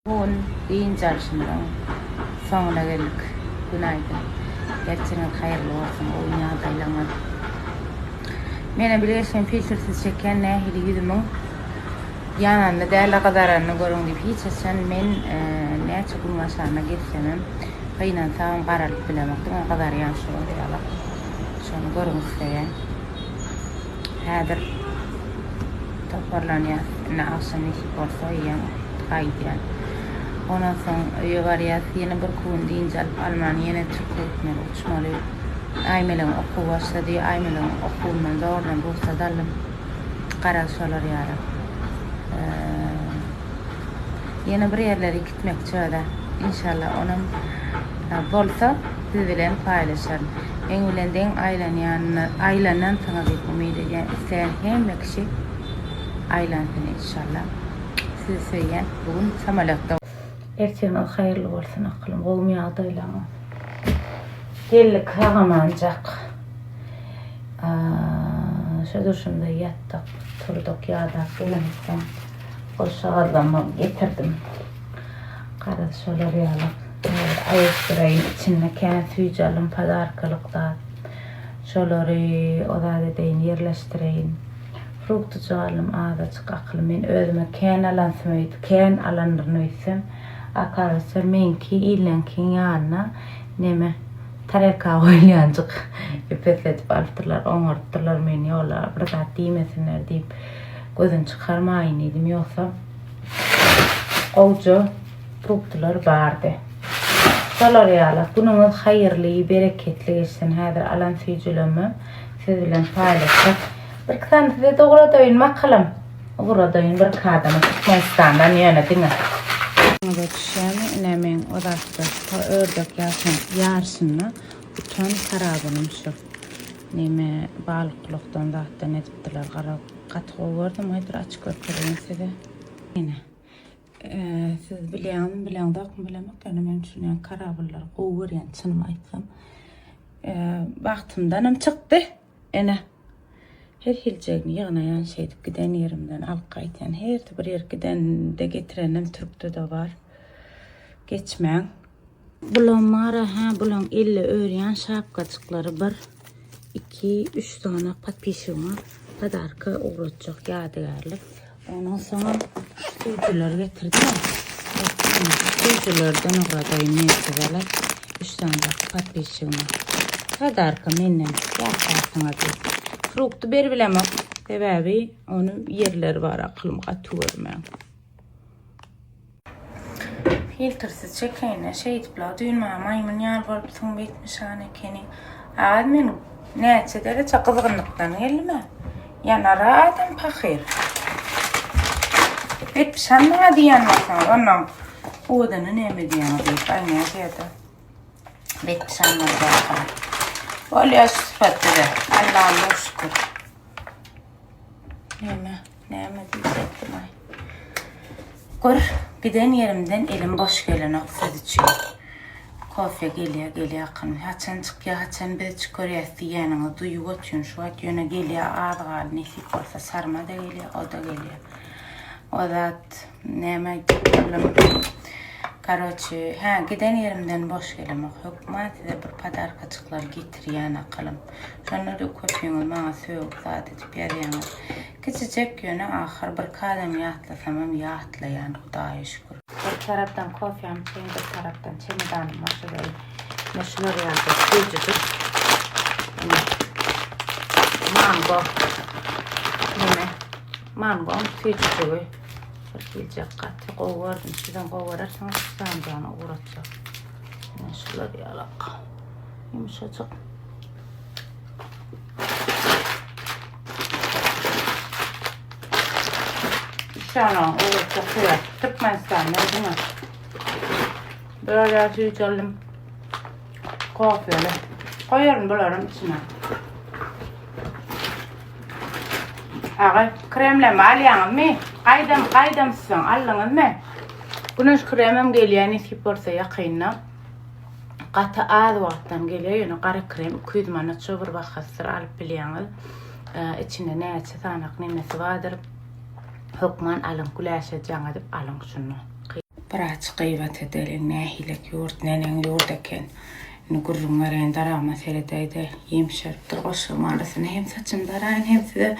Bugün deyince arşından sonuna geldik. Günaydın. Gerçekten hayırlı olsun. Oyuna daylanın. Mene bilirsin filtresiz çeken nehili yüzümün yanında değerli kadarını görün deyip hiç sen men ne çıkın aşağına gitsemem kıyınan sağım karalık bilemektim o kadar yansı oluyorlar. Şunu görün isteyen. Hadir toparlanıyor. Ne akşam işi olsa yiyen kaydıyan. Ondan sonra yuvarıya yine bir kuvun deyince Almanya yine Türkiye hükmeli uçmalı. Aymelin oku başladı. Aymelin okulundan doğrudan bulsa dalım. Karasılar yara. Yine bir yerlere gitmek çoğda. İnşallah onun bolsa siz bilen paylaşırım. En bilenden ailenin sana bir umid ediyen isteyen hem kişi ailenin inşallah. Size söyleyen bugün samalatta. Erçeğiniz hayırlı olsun aklım. Olmaya adayla. Geldik ağamancak. Şu duruşumda yattık. Turduk yağda. Bilemizden. Koşağıdamı getirdim. Karada şöyle rüyalık. Ayıstırayım. İçine kendi tüyücü alım. Padarkalıkta. Şöyle odada deyin yerleştireyim. Fruktucu alım. Ağdaçık aklım. Ben özüme kendi alansımıydı. Kendi alanırnıysam. Akarsa menki ilenkin yanına neme tareka oylayancık ipetletip alıptırlar, oңartırlar meni yolar, bir saat değmesinler deyip gözün çıkarmayın dedim. Yoksa oğucu fruktular bardı. Solar yağlar, bunun hayırlı, bereketli geçsin. Hadir alan suyuculama sizinle paylaştık. Bir kısan size doğru doyun bakalım. Doğru doyun bir kadını tutmayıstandan yönetini. Burada düşen nemen odası ördek yaşın yarsınla utan karabınım şu neme balıklıktan zaten ediptiler katığı gördüm haydır açık götüreyim size yine siz bilen da bilemek yani ben düşünüyorum karabınlar qoğur yani çınım aytsam baktımdanım çıktı ene her hilcegini yığınayan şeydik giden yerimden alqaytan her bir yer giden de getirenim Türk'te de var geçmeyen bulan mara bulan elle öğreyen şapkacıkları 1 2 3 tane patpişim var padarka uğratacak yadigarlık ondan sonra suyucular getirdim suyuculardan uğradayım neyseler 3 tane patpişim var padarka mennem yaparsına değil fruktu bir bilemem. Sebebi onun yerleri var aklım katıyorum. Filtresiz çekeyine şey tıpla düğünme maymun yer var bütün bitmiş keni. Admin ne çedere çakızgınlıktan gelme. Yanara adam fakir. Bitmiş ne diyen mesela ondan odanı ne mi diyen deyip aynı şeyde. Bitmiş anlar Olya sıfatları. Allah'ım şükür. Ne diyecektim ay. Gör, giden yerimden elim boş gelen oksuz içiyor. Kofe geliyor akın. Haçan çıkıyor, haçan bir çıkıyor yanına duyu götürüyorsun. Şu at yöne geliyor, ağır nesip olsa sarma da geliyor, o da geliyor. O da neme diyeceğim. Karoçı, giden yerimden boş gelemek yok. Madide bir padarkacıklar getiriyen akalım. Sonra da köpüğünü bana soğuk sadece bir yana. Küçücek yöne ahır bir kadem yatlasamam yatlayan Hudaya şükür. Bir taraftan kofyam çayım, bir taraftan çemidanım var. Şurayı meşhur yerde suyucudur. Mango. Mango suyucudur. Gelecek katı kovardım. Sizden kovararsanız sandığına uğratacak. Şunları yalak. Yumuşacık. Şuna uğratacak. Şuraya tıkmazsan ne değil mi? Böyle suyucalım. Kofyeli. Koyarım bunların içine. Ağa kremleme alyanız mı? Qaydam sizin alınız mı? Güneş kremim geliyor nesip olsa yakınına. Qatı az vaqtdan geliyor. Yani qara krem 200 manat şu bir bakasır alıp biliyorsunuz. İçinde ne açı sanak nemesi vardır. Hukman alın güləşe canı edip alın şunu. برات قيبة دالين ناهيلك يورد نانين يوردكن نقول مرين درا مثلا دايدا يمشر تغش مارثنا هم ثتم درين هم ذا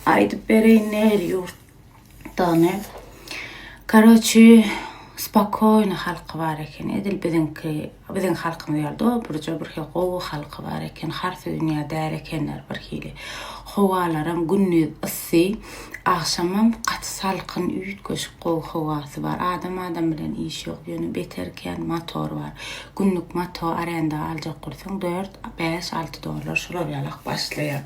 عيد برين نال يورد طانع كروتشي spokojna halk varken edil بدن خلق مديال دو برجع برخي قوة خلق باركن خارث الدنيا داركن برخيلي خوالرم قني الثي أغشمم قد سالقن يد كش قو خواث بار آدم بلن إيشوق يون بيتر كان ما توروار قنك ما تو أرندا على قرثن دورت باش $6 شرب يالق باشليا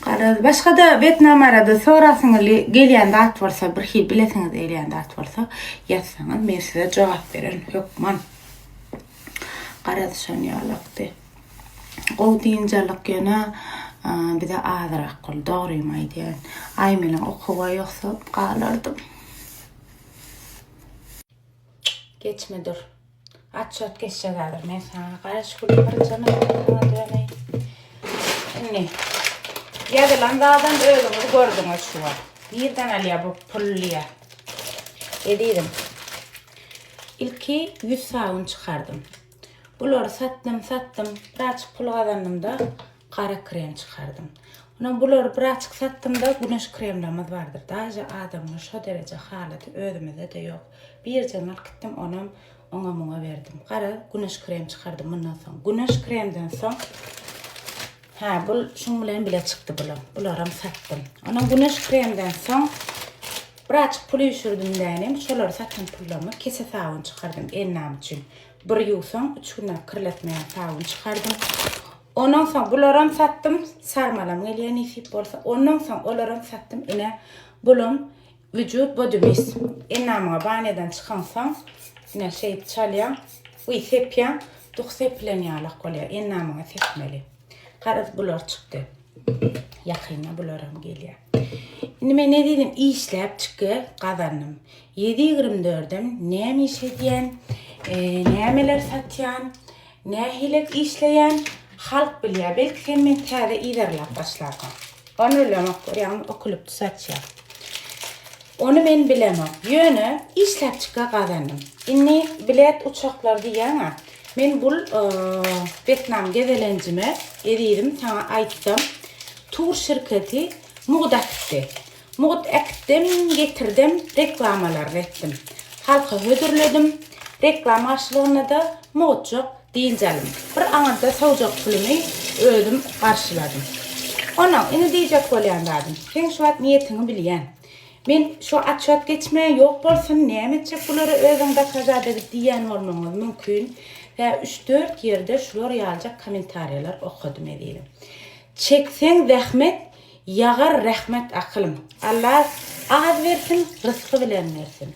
قال باش غدا بيتنا مرض ثورة اللي قيلي عندات ورثة برخي بلثن قيلي عندات ورثة يثن ميسا جواب برن حكمان قرد شاني علاقتي قودين جالقينا بدا آذر أقل دوري مايدين عايمنا أخوة يخصب قال أردم كيتش مدر عطشات كيش هذا ميسا قالش كل برجنا دواني إني يادل عندادن öyle gördüm açığa. Birden alıyor bu pulluya. Ediydim. İlki 100 sağın çıkardım. Bunları sattım. Birazcık pul kazandım da kara krem çıkardım. Ondan bunları birazcık sattım da güneş kremlerimiz vardır. Daha adamın şu derece haleti ödümüzde de yok. Bir canlar gittim ona verdim. Kara güneş krem çıkardım bundan sonra. Güneş kremden sonra bu şun bilen bile çıktı bularım sattım. Ona güneş kremden son birazcık pul düşürdüm denim. Şoları sattım pullarımı kese sağın çıkardım ennam için. Bir yusan 3 günden kırlatmayan sağın çıkardım. Ondan sonra bularım sattım sarmalam geliyor nisip olsa. Ondan sonra olarım sattım yine bulum vücut bodymis. Ennam'a baneden çıkansam yine şey çalıyor. Uy sepya. Duk sepleniyalak oluyor. Ennam'a sepmeli. Karat bular çıktı. Yakına bularım geliyor. Şimdi ne dedim? İşlep çıkı kazandım. 7-24'üm. Ne iş ediyen, nemeler satyan, ne hilek işleyen halk biliyor. Belki sen men tade ilerlep başlarken. Onu bilemem. Yani okulup satya. Onu ben bilemem. Yönü işlep çıkı kazandım. Şimdi bilet uçaklar diyen men bul Vietnam gezelencime ediydim sana aytdım. Tur şirketi muğdakti. Muğdaktim getirdim reklamalar ettim. Halka hödürledim. Reklam karşılığına da muğdacak deyincelim. Bir anında savcak pulunu ödüm karşıladım. Ona yine diyecek olayanlardım. Sen şu an niyetini bileyen. Men şu açıat geçmeye yok bolsun nemetçek bunları özümde kazad edip diyen olmamız mümkün. Ve 3-4 yerde şular yazılacak komentaryalar okudum edelim. Çeksen rahmet, yağar rahmet akılım. Allah ağız versin, rızkı bilen versin.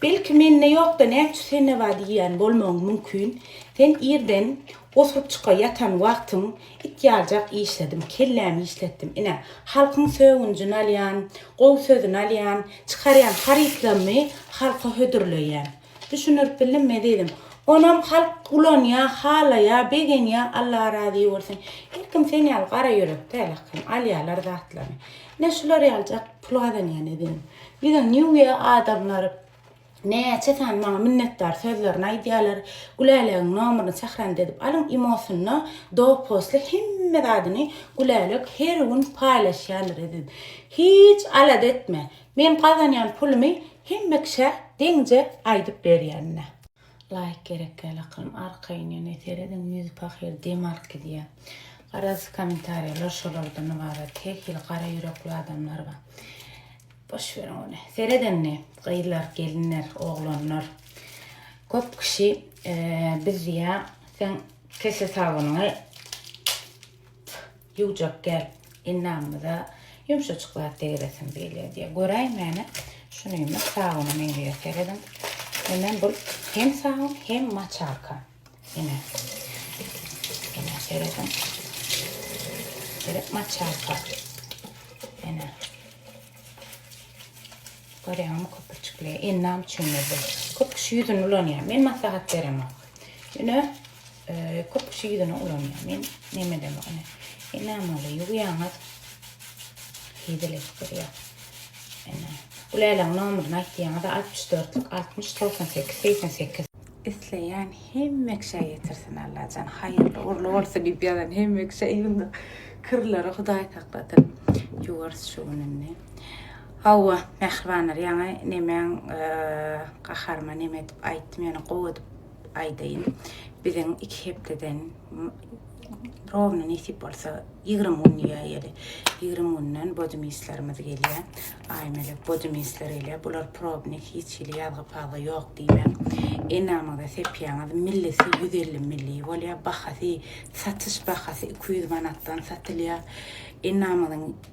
Belki men ne yok da ne sen ne var diyen olmamız mümkün. Sen irden osurup çıka yatan vaktin ihtiyacak işledim, kellemi işlettim. Yine halkın sövüncünü alayan, qov sözünü alayan, çıkarayan haritlamı halka hödürleyen. Düşünür bilim ne dedim. Onam halk ulan ya, hala ya, begen ya, Allah razı olsun. Herkim seni al, kara yürek, telekim, alyalar zatlarını. Ne şular alacak, puladan ya ne dedim. Bir de New Year adamları, ne çeten bana minnettar sözler, naydiyalar, güleylığın numarını sakran dedip, alın emosyonunu, doğu postlu, hemmet adını güleylük her gün paylaşanlar dedim. Hiç alad etme. Men kazanyan pulumu hemmekşe denge aydıp beryanına. Like gerek kalakım arkayın yine seyredin müzik bakır demark diye. Arası komentaryalar şolardan var. Tekil kara yürekli adamlar var. Boş verin onu. Seyredin ne? Kıyılar, gelinler, oğlanlar. Köp kişi biz ya sen kese sağını yucak gel. İnnamıza yumuşacıklar değresin böyle diye. Göreyim yani. Şunu yumuşak sağını meyliye seyredin. Hemen bu hem sağın hem maç arka. Yine seyredin. Seyret maç arka. Yine. Görüyor mu köpürçükle? İnnam çömürdü. Köpüş yüzünü ulanıyor. Ben maslahat veremem. Yine köpüş yüzünü ulanıyor. Ben ne mi demek? İnnam oluyor. Uyanır. Hidelik görüyor. Yine. Ulaylan nomurunu aytdiýaňyza 64'lük 60 98 88 isleýän hemmek şey ýetirsin Allahan. Haýyrly uğurlu bolsun diýip ýazan hemmek şeyinde kırlary Hudaý takladym. Ýuwars şugunny. Hawa mehribanlar ýa-ni nemen gaharma neme dip aýtdym ýa-ni gowy aýdaýyn. Biziň 2 hepdeden rovna nesip bolsa 20 gün ýaly. 20 günden bodymislerimiz gelýär. Aýmelek bodymisler ile bular probnik hiç ile ýazgy paza ýok diýmem. Enamyda sepýaňyz millisi 150 milli bolýar. Bahasy satış bahasy 200 manatdan satylýar.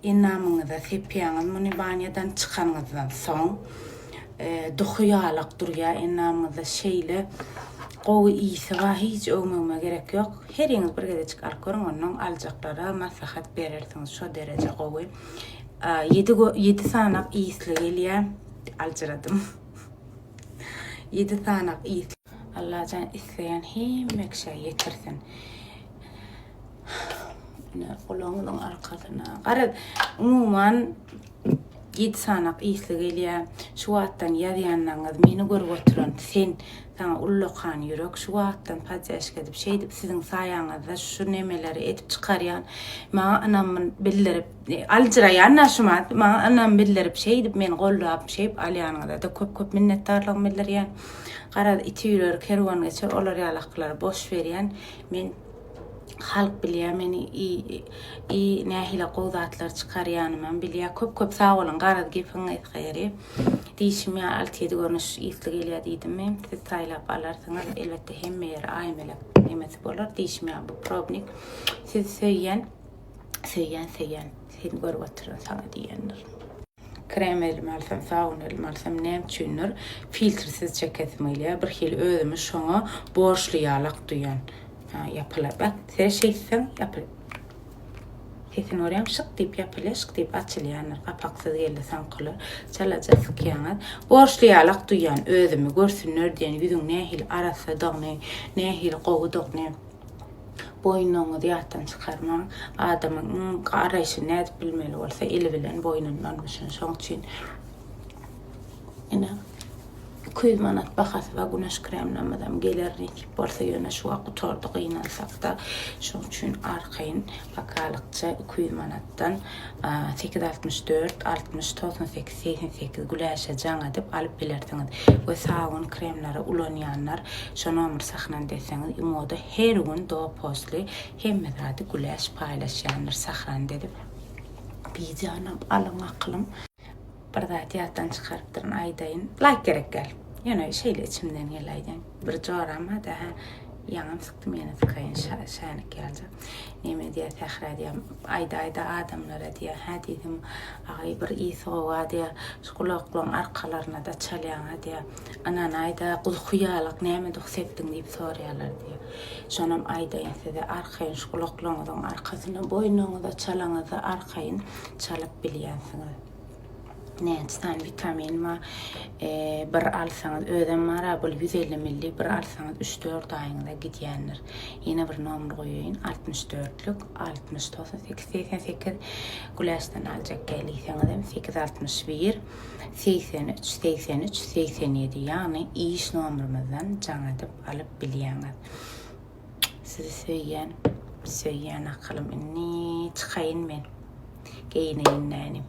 Enamyňyza sepýaňyz muny banýadan çykanyňyzdan soň duhuýalyk durýar. Enamyňyza şeýle gowy ýygy var, hiç öwmegme gerek ýok. Her ýeňiz bir gede çykaryp görüň, onuň aljaklara maslahat berersiňiz şo derece gowy. 7 sanak ýysly gelýär. Aljyradym. 7 sanak ýysly. Allahan isleýän hemmek şey ýetirsin. Ne golaňyň arkasyna. Garad, umumyň 7 sanak ýysly gelýär. Şu wagtdan ýazýanlaryňyz meni görüp oturan sen sana ulluqan ýürek şu wagtdan pajaşk edip şey dip siziň saýaňyzda şu nemeleri etip çykarýan. Maňa anam bildirip aljyraýan naşymat. Maňa anam bildirip şey dip meni gollap şey alýanyňyzda da köp minnetdarlyk bildirýän. Garad itiýler kerwan geçer olar ýalaklar boş berýän. Men halk bilýär meni nähile gowzatlar çykarýanymam bilýär. Köp sağ bolun garad gepiň aýtgaýary. Diýişim ýa 6-7 görnüş ýysly gelýär diýdim. Siz taýlap alarsyňyz elbetde hemme ýer aýmelek emesi bolar. Diýişim ýa bu probnik. Siz söýýän sen görüp oturan saňa diýendir. Krem elmalsam, saun elmalsam näme üçindir? Filtrsiz çeketmeýär. Bir hil özümi şoňa borçly ýalak duýan. Yapılar. Bak, sen şeysen yapılır. Sesin oraya şık deyip yapılır, şık deyip açılyanlar. Kapaksız geldi sen kılır. Çalaca sıkyanlar. Borçlu yalak duyan özümü görsünler diyen yüzün nehil arası dağını, nehil qoğu dağını. Boynunu diyattan çıkarman. Adamın arayışı ne bilmeli olsa eli bilen boynundan müşün. Şoň için. Yine 200 manat bahasy we güneş kremlemedem gelerni tip bolsa ýöne şu wagt oturdy gynalsak da şoň üçin arkaýyn bakalykça 200 manatdan 864 60 98 88 güläşe jaňa dip alyp bilersiňiz. We sagun kremleri ulanýanlar şo nomer sahnan deseňiz imoda her gün do postly hemme zady güläş paýlaşýanlar sahnan dedip bijanam alyň aklym bir zat ýatdan çykarypdyryn aýdaýyn like gerek gel. Ýöne şeýle içimden gelýän. Bir jorama da ýaňam syktym ýene sykaýyn şänik geldi. Näme diýär tähra diýär aýda adamlara diýär ha diýdim agy bir ýygy diýär şukulaklan arkalaryna da çalýan diýär anan aýda gulhuýalyk näme duhsepdiň diýip sorýarlar diýär. Şonam aýdaýyn size arkaýyn şukulaklaňyzyň arkasyna boynuňyza çalaňyza arkaýyn çalyp bilýänsiňiz. Näçe vitamin ma bir alsaňyz özem mara bol 150 milli bir alsaňyz 3-4 aýynda gidýändir. Ýene bir nomer goýaýyn 64'lük 60 88 güläşden aljak gelýärsiňiz 861 83 83 87 ýani iş nomerymyzdan jaňa dip alyp bilýäňiz. Siz söýýän akalym inni çykaýyn men. Geýneýin nänim.